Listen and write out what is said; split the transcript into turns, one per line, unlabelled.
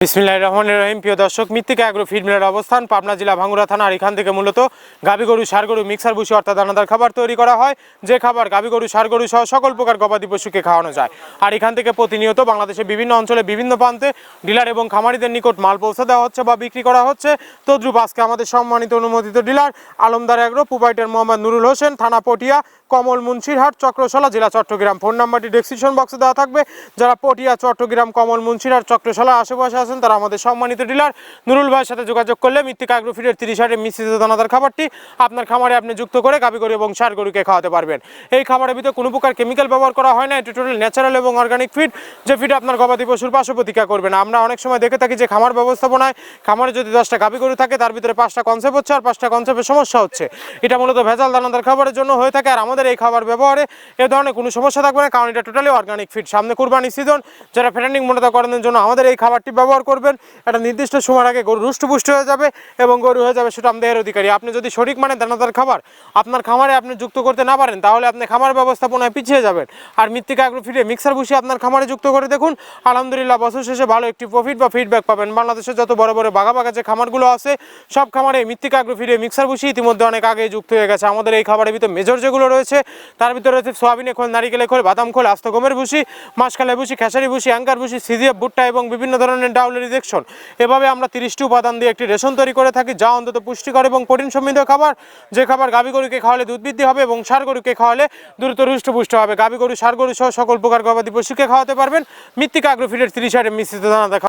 বিসমিল্লাহির রহমানির রহিম। প্রিয় দর্শক, মৃত্তিকা অ্যাগ্রো ফিড মিলের অবস্থান পাবনা জেলা ভাঙ্গুড়া থানা। আর এখান থেকে মূলত গাভী গরু, ষাঁড় গরু, মিক্সার ভুসি অর্থাৎ দানাদার খাবার তৈরি করা হয়, যে খাবার গাভী গরু, ষাঁড় গরু সহ সকল প্রকার গবাদি পশুকে খাওয়ানো যায়। আর এখান থেকে প্রতিনিয়ত বাংলাদেশের বিভিন্ন অঞ্চলে বিভিন্ন প্রান্তে ডিলার এবং খামারিদের নিকট মাল পৌঁছে দেওয়া হচ্ছে বা বিক্রি করা হচ্ছে। তদ্রুপ আজকে আমাদের সম্মানিত অনুমোদিত dealer Alamdar agro, proprietor Mohammad Nurul Hossain, থানা পটিয়া, কমল মুন্সিরহাট, চক্রশালা, জেলা চট্টগ্রাম। ফোন নাম্বারটি ডেসক্রিপশন বক্সে দেওয়া থাকবে। যারা পটিয়া, চট্টগ্রাম, কমল মুন্সিরহাট, চক্রশালা আশেপাশে আছেন তারা আমাদের সম্মানিত ডিলার নুরুল ভাইয়ের সাথে যোগাযোগ করলে মৃত্তিকা অ্যাগ্রো ফিডের 30 মিশ্রিত দানাদার খাবারটি আপনার খামারে আপনি যুক্ত করে গাভী গরু এবং ষাঁড় গরুকে খাওয়াতে পারবেন। এই খাবারের ভিতরে কোনো প্রকার কেমিক্যাল ব্যবহার করা হয় না। এটি টোটাল ন্যাচারাল এবং অর্গানিক ফিড, যে ফিড আপনার গবাদি পশুর পার্শ্ব প্রতিক্রিয়া করবে না। আমরা অনেক সময় দেখে থাকি যে খামার ব্যবস্থাপনায় খামারে যদি 10টা গাভী গরু থাকে তার ভিতরে 5টা কনসেপ্ট হচ্ছে আর 5টা কনসেপ্টের সমস্যা হচ্ছে। এটা মূলত ভেজাল দানাদার খাবারের জন্য হয়ে থাকে। আর আমাদের এই খাবার ব্যবহারে এ ধরনের কোনো সমস্যা থাকবে না, কারণ এটা টোটালি অর্গানিক ফিড। সামনে কুরবানি সিজন, যারা ফ্যাটেনিং মনিটরকরণের জন্য আমাদের এই খাবারটি ব্যবহার করবেন, একটা নির্দিষ্ট সময়ের আগে গরু রুষ্টপুষ্ট হয়ে যাবে এবং গরু হয়ে যাবে সুঠাম দেহের অধিকারী। আপনি যদি সঠিক মানে দানাদার খাবার আপনার খামারে আপনি যুক্ত করতে না পারেন তাহলে আপনি খামার ব্যবস্থাপনায় পিছিয়ে যাবেন। আর মৃত্তিকা অ্যাগ্রো ফিডে মিক্সার ভুসি আপনার খামারে যুক্ত করে দেখুন, আলহামদুলিল্লাহ বছর শেষে ভালো একটি প্রফিট বা ফিডব্যাক পাবেন। বাংলাদেশের যত বড় বড় বাঘা যে খামারগুলো আছে সব খামারে মৃত্তিকা অ্যাগ্রো ফিডে মিক্সার ভুসি ইতিমধ্যে অনেক আগে যুক্ত হয়ে গেছে। আমাদের এই খাবারের ভিতরে মেজর যেগুলো রয়েছে তার ভিতরে রয়েছে সোয়াবিনের খোল, নারিকেলের খোল, বাদাম খোল, আস্ত গমের ভুসি, মাসকালের ভুসি, খেসারি ভুসি, অ্যাঙ্কার ভুসি, সিজিএফ ভুট্টা এবং বিভিন্ন ধরনের ডাউলের রিজেকশন। এভাবে আমরা 30টি উপাদান দিয়ে একটি রেশন তৈরি করে থাকি, যা অন্তত পুষ্টিকর এবং প্রোটিন সমৃদ্ধ খাবার। যে খাবার গাভী গরুকে খাওয়ালে দুধ বৃদ্ধি হবে এবং ষাঁড় গরুকে খাওয়ালে দ্রুত হৃষ্টপুষ্ট হবে। গাভী গরু, ষাঁড় গরু সহ সকল প্রকার গবাদি পশুকে খাওয়াতে পারবেন মৃত্তিকা অ্যাগ্রো ফিডের 30 মিশ্রিত দানাদার।